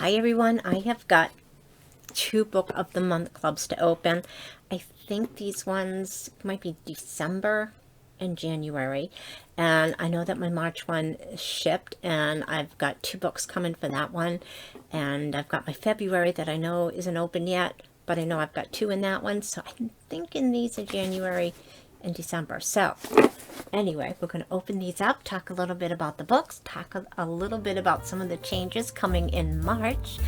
Hi everyone, I have got 2 Book of the Month clubs to open. I think these ones might be December and January, and I know that my March one shipped, and I've got 2 books coming for that one, and I've got my February that I know isn't open yet, but I know I've got 2 in that one, so I'm thinking these are January and December. So anyway, we're going to open these up, talk a little bit about the books, talk a little bit about some of the changes coming in March.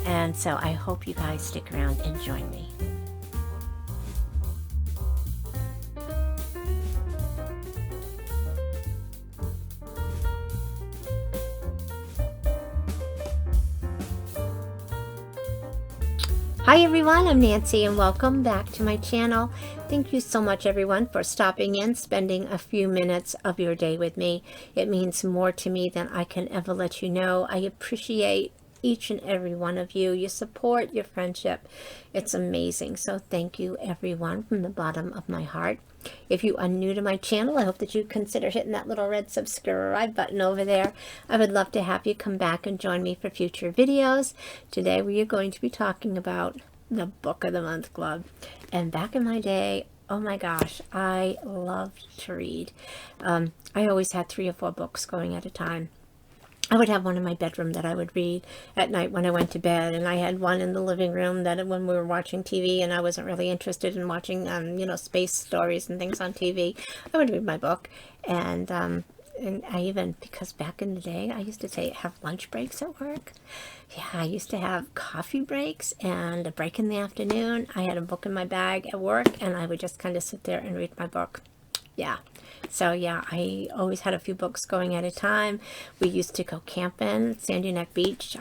And so I hope you guys stick around and join me. Hi everyone, I'm Nancy and welcome back to my channel. Thank you so much everyone for stopping in, spending a few minutes of your day with me. It means more to me than I can ever let you know. I appreciate each and every one of you, your support, your friendship. It's amazing. So thank you everyone from the bottom of my heart. If you are new to my channel, I hope that you consider hitting that little red subscribe button over there. I would love to have you come back and join me for future videos. Today we are going to be talking about the Book of the Month Club. And back in my day, oh my gosh, I loved to read. I always had 3 or 4 books going at a time. I would have one in my bedroom that I would read at night when I went to bed, and I had one in the living room that when we were watching TV and I wasn't really interested in watching, space stories and things on TV, I would read my book. And I even, because back in the day, I used to have lunch breaks at work. Yeah, I used to have coffee breaks and a break in the afternoon. I had a book in my bag at work, and I would just kind of sit there and read my book. Yeah. So yeah, I always had a few books going at a time. We used to go camping, Sandy Neck Beach,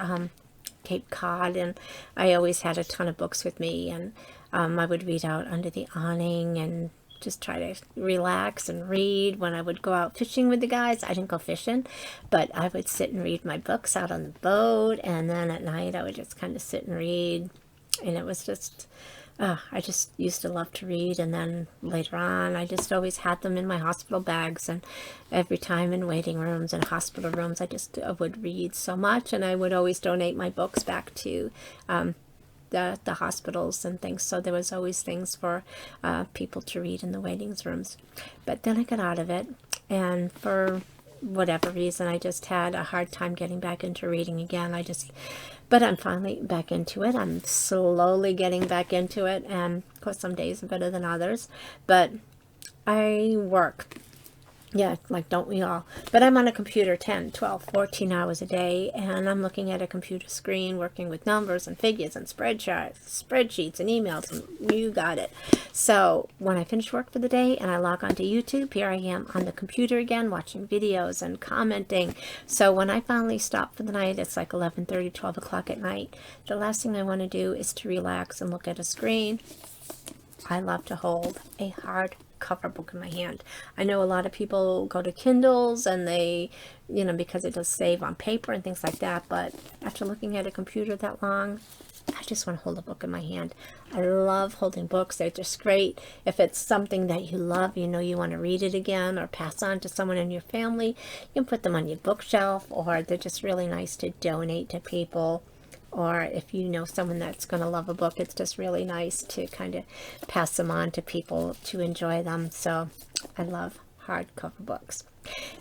Cape Cod, and I always had a ton of books with me, and I would read out under the awning and just try to relax and read. When I would go out fishing with the guys, I didn't go fishing, but I would sit and read my books out on the boat, and then at night I would just kind of sit and read, and it was just... I just used to love to read. And then later on, I just always had them in my hospital bags, and every time in waiting rooms and hospital rooms, I just would read so much, and I would always donate my books back to the hospitals and things. So there was always things for people to read in the waiting rooms. But then I got out of it, and for whatever reason, I just had a hard time getting back into reading again. But I'm finally back into it. I'm slowly getting back into it, and of course some days are better than others. But I work. Yeah, like don't we all? But I'm on a computer 10, 12, 14 hours a day, and I'm looking at a computer screen, working with numbers and figures and spreadsheets and emails, and you got it. So when I finish work for the day and I log onto YouTube, here I am on the computer again, watching videos and commenting. So when I finally stop for the night, it's like 11:30, 12 o'clock at night. The last thing I want to do is to relax and look at a screen. I love to hold a hardcover book in my hand. I know a lot of people go to Kindles, and they, because it does save on paper and things like that, but after looking at a computer that long, I just want to hold a book in my hand. I love holding books. They're just great. If it's something that you love, you want to read it again or pass on to someone in your family, you can put them on your bookshelf, or they're just really nice to donate to people. Or if you know someone that's going to love a book, it's just really nice to kind of pass them on to people to enjoy them. So I love hardcover books.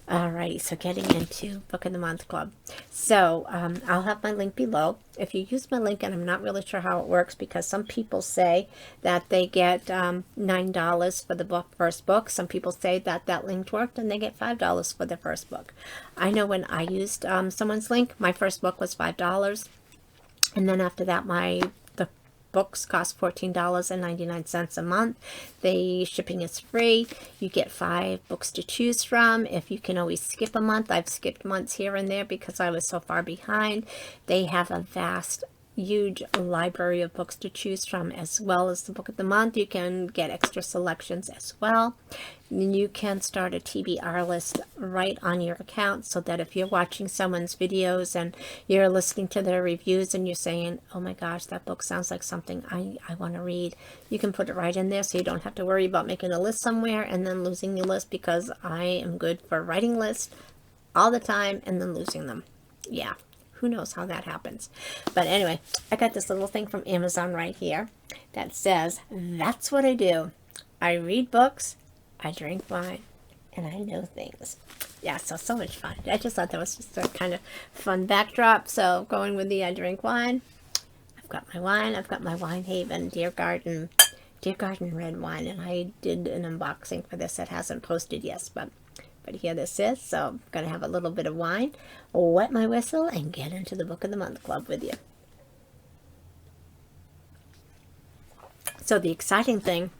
Alrighty, so getting into Book of the Month Club. So I'll have my link below. If you use my link, and I'm not really sure how it works, because some people say that they get $9 for the first book. Some people say that that link worked and they get $5 for the first book. I know when I used someone's link, my first book was $5. And then after that, the books cost $14.99 a month. The shipping is free. You get 5 books to choose from. If you can always skip a month, I've skipped months here and there because I was so far behind. They have a vast, huge library of books to choose from, as well as the Book of the Month. You can get extra selections as well. You can start a TBR list right on your account, so that if you're watching someone's videos and you're listening to their reviews and you're saying, oh my gosh, that book sounds like something I want to read, you can put it right in there, so you don't have to worry about making a list somewhere and then losing your list, because I am good for writing lists all the time and then losing them. Yeah. who knows how that happens. But anyway, I got this little thing from Amazon right here that says, that's what I do. I read books, I drink wine, and I know things. Yeah, so much fun. I just thought that was just a kind of fun backdrop. So going with the I drink wine, I've got my wine. I've got my Wine Haven Dear Garden red wine, and I did an unboxing for this that hasn't posted yet, but here this is. So I'm gonna have a little bit of wine, wet my whistle, and get into the Book of the Month Club with you. So the exciting thing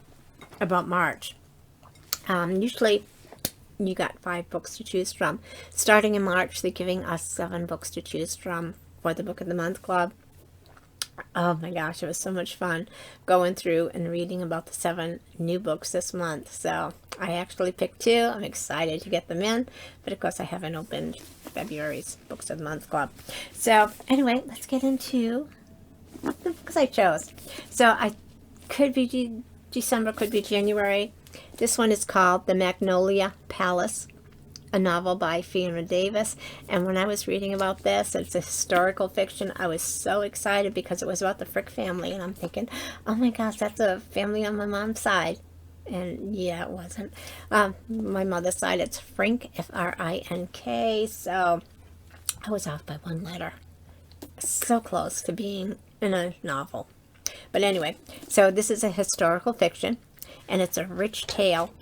about March, usually you got 5 books to choose from. Starting in March, they're giving us 7 books to choose from for the Book of the Month Club. Oh my gosh, it was so much fun going through and reading about the 7 new books this month. So I actually picked 2. I'm excited to get them in, but of course I haven't opened February's Books of the Month Club. So anyway, let's get into the books I chose. So I could be December, could be January. This one is called The Magnolia Palace, a novel by Fiona Davis. And when I was reading about this, it's a historical fiction, I was so excited because it was about the Frick family, and I'm thinking, oh my gosh, that's a family on my mom's side. And yeah, it wasn't. My mother's side, it's Frink, F-R-I-N-K, so I was off by 1 letter. So close to being in a novel. But anyway, so this is a historical fiction, and it's a rich tale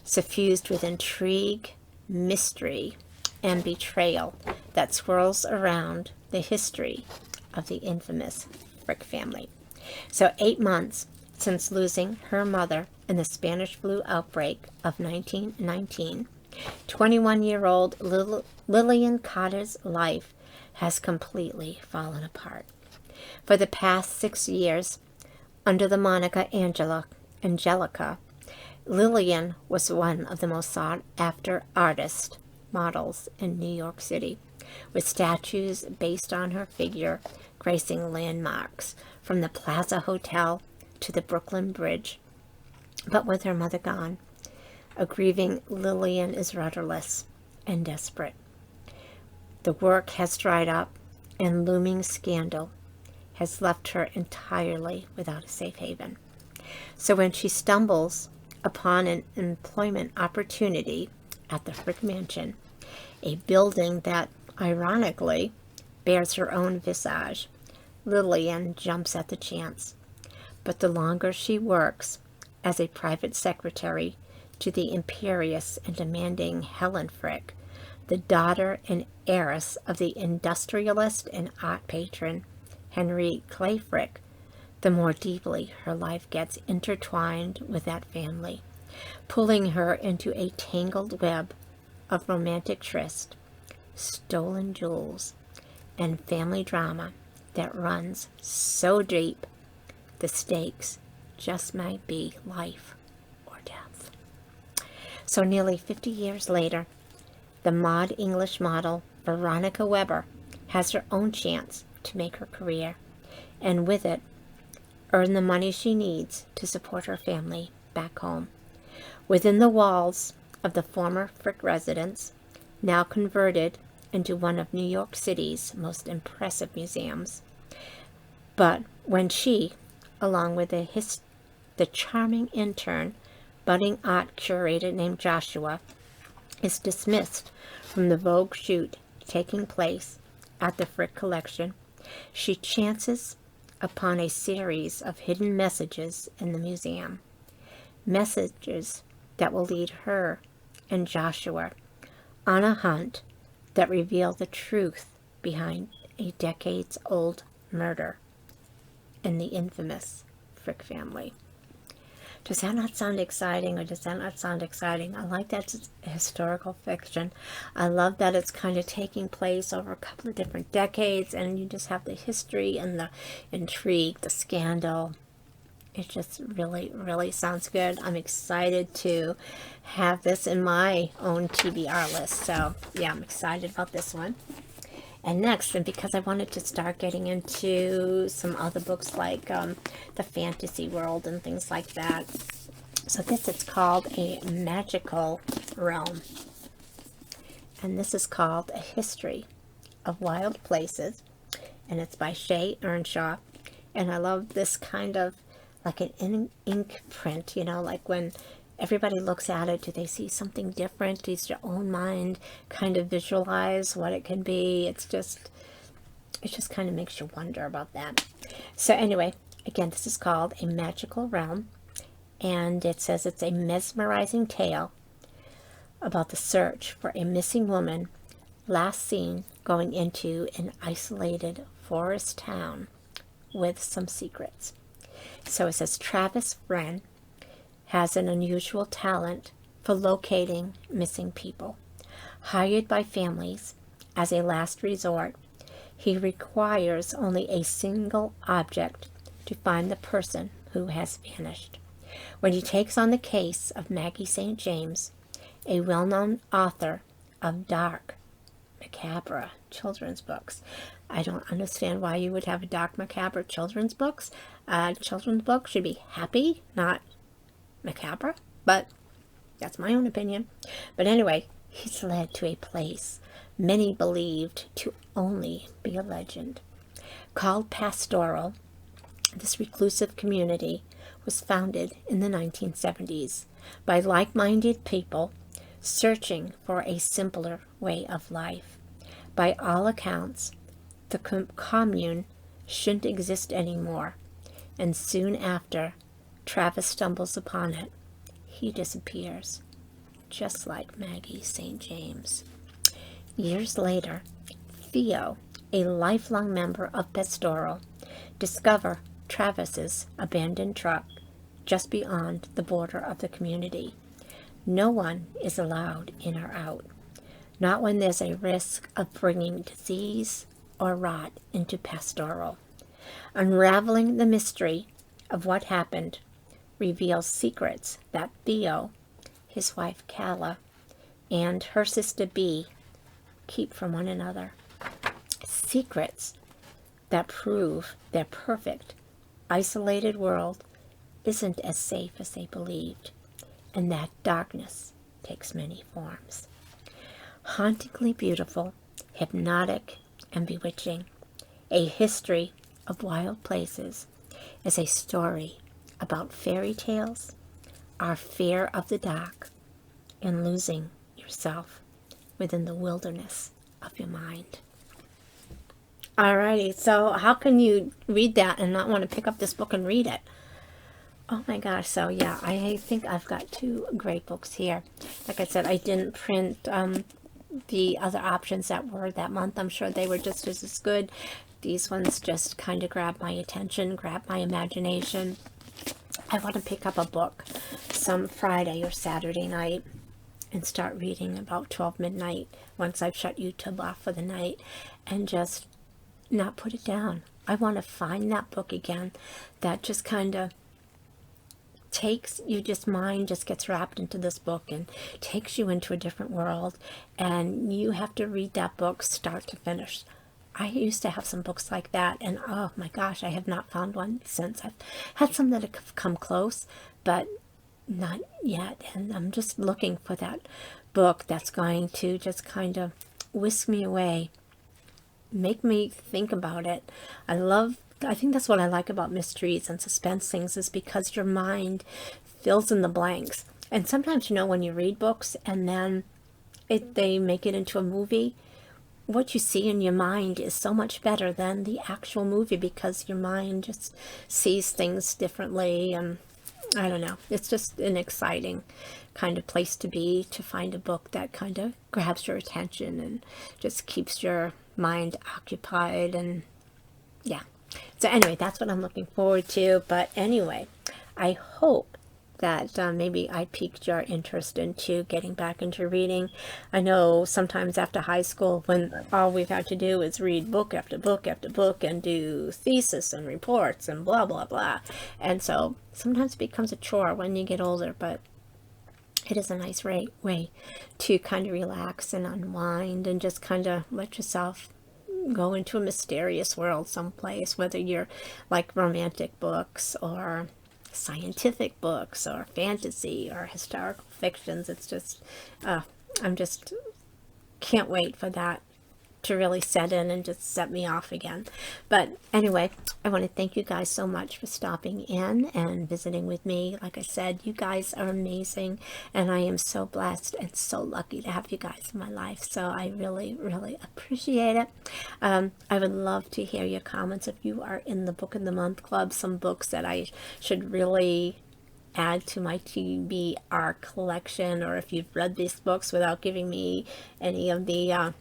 suffused with intrigue, mystery, and betrayal that swirls around the history of the infamous Frick family. So 8 months since losing her mother in the Spanish flu outbreak of 1919, 21-year-old Lillian Cotter's life has completely fallen apart. For the past 6 years, under the moniker Angelica, Lillian was one of the most sought-after artist models in New York City, with statues based on her figure gracing landmarks from the Plaza Hotel to the Brooklyn Bridge. But with her mother gone, a grieving Lillian is rudderless and desperate. The work has dried up, and looming scandal has left her entirely without a safe haven. So when she stumbles upon an employment opportunity at the Frick Mansion, a building that, ironically, bears her own visage, Lillian jumps at the chance. But the longer she works as a private secretary to the imperious and demanding Helen Frick, the daughter and heiress of the industrialist and art patron Henry Clay Frick, the more deeply her life gets intertwined with that family, pulling her into a tangled web of romantic tryst, stolen jewels, and family drama that runs so deep the stakes just might be life or death. So nearly 50 years later, the mod English model Veronica Weber has her own chance to make her career, and with it, earn the money she needs to support her family back home. Within the walls of the former Frick residence, now converted into one of New York City's most impressive museums. But when she, along with the charming intern, budding art curator named Joshua, is dismissed from the Vogue shoot taking place at the Frick collection, she chances upon a series of hidden messages in the museum. Messages that will lead her and Joshua on a hunt that reveal the truth behind a decades-old murder in the infamous Frick family. Does that not sound exciting, or does that not sound exciting? I like that it's historical fiction. I love that it's kind of taking place over a couple of different decades, and you just have the history and the intrigue, the scandal. It just really, really sounds good. I'm excited to have this in my own TBR list. So, yeah, I'm excited about this one. And next, and because I wanted to start getting into some other books like the fantasy world and things like that. So this is called A Magical Realm. And this is called A History of Wild Places and it's by Shay Earnshaw. And I love this kind of like an ink print, you know, like when everybody looks at it, do they see something different? Does your own mind kind of visualize what it can be? It just kind of makes you wonder about that. So anyway, again, this is called A Magical Realm, and it says it's a mesmerizing tale about the search for a missing woman last seen going into an isolated forest town with some secrets. So it says Travis Wren has an unusual talent for locating missing people. Hired by families as a last resort, he requires only a single object to find the person who has vanished. When he takes on the case of Maggie St. James, a well-known author of dark, macabre children's books. I don't understand why you would have a dark, macabre children's books. Children's books should be happy, not macabre, but that's my own opinion. But anyway, he's led to a place many believed to only be a legend. Called Pastoral, this reclusive community was founded in the 1970s by like-minded people searching for a simpler way of life. By all accounts, the commune shouldn't exist anymore, and soon after Travis stumbles upon it, he disappears, just like Maggie St. James. Years later, Theo, a lifelong member of Pastoral, discovers Travis's abandoned truck just beyond the border of the community. No one is allowed in or out, not when there's a risk of bringing disease or rot into Pastoral. Unraveling the mystery of what happened reveals secrets that Theo, his wife Calla, and her sister Bee keep from one another. Secrets that prove their perfect, isolated world isn't as safe as they believed, and that darkness takes many forms. Hauntingly beautiful, hypnotic, and bewitching, A History of Wild Places is a story about fairy tales, our fear of the dark, and losing yourself within the wilderness of your mind. Alrighty, so how can you read that and not want to pick up this book and read it? Oh my gosh, so yeah, I think I've got two great books here. Like I said, I didn't print the other options that were that month. I'm sure they were just as good. These ones just kind of grabbed my attention, grabbed my imagination. I want to pick up a book some Friday or Saturday night and start reading about 12 midnight once I've shut YouTube off for the night, and just not put it down. I want to find that book again that just kind of takes you, just mind just gets wrapped into this book and takes you into a different world, and you have to read that book start to finish. I used to have some books like that, and oh my gosh, I have not found one since. I've had some that have come close, but not yet, and I'm just looking for that book that's going to just kind of whisk me away, make me think about it. I think that's what I like about mysteries and suspense things, is because your mind fills in the blanks. And sometimes, you know, when you read books and then they make it into a movie, what you see in your mind is so much better than the actual movie, because your mind just sees things differently. And I don't know, it's just an exciting kind of place to be, to find a book that kind of grabs your attention and just keeps your mind occupied. And yeah, so anyway, that's what I'm looking forward to. But anyway, I hope that maybe I piqued your interest into getting back into reading. I know sometimes after high school, when all we've had to do is read book after book after book and do thesis and reports and blah blah blah, and so sometimes it becomes a chore when you get older, but it is a nice way to kind of relax and unwind and just kind of let yourself go into a mysterious world someplace, whether you're like romantic books or scientific books or fantasy or historical fictions. It's just I'm just can't wait for that to really set in and just set me off again. But anyway, I want to thank you guys so much for stopping in and visiting with me. Like I said, you guys are amazing, and I am so blessed and so lucky to have you guys in my life. So I really, really appreciate it. I would love to hear your comments if you are in the Book of the Month Club, some books that I should really add to my TBR collection, or if you've read these books without giving me any of the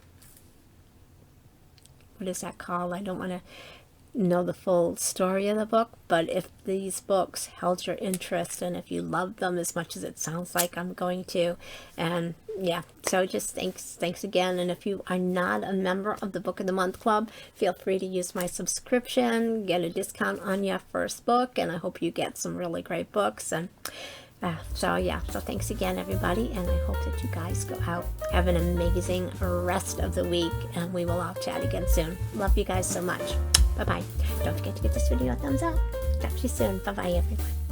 what is that called? I don't want to know the full story of the book, but if these books held your interest and if you love them as much as it sounds like I'm going to, and yeah, so just thanks again. And if you are not a member of the Book of the Month Club, feel free to use my subscription, get a discount on your first book, and I hope you get some really great books. And so thanks again, everybody, and I hope that you guys go out, have an amazing rest of the week, and we will all chat again soon. Love you guys so much. Bye-bye. Don't forget to give this video a thumbs up. Talk to you soon. Bye-bye, everyone.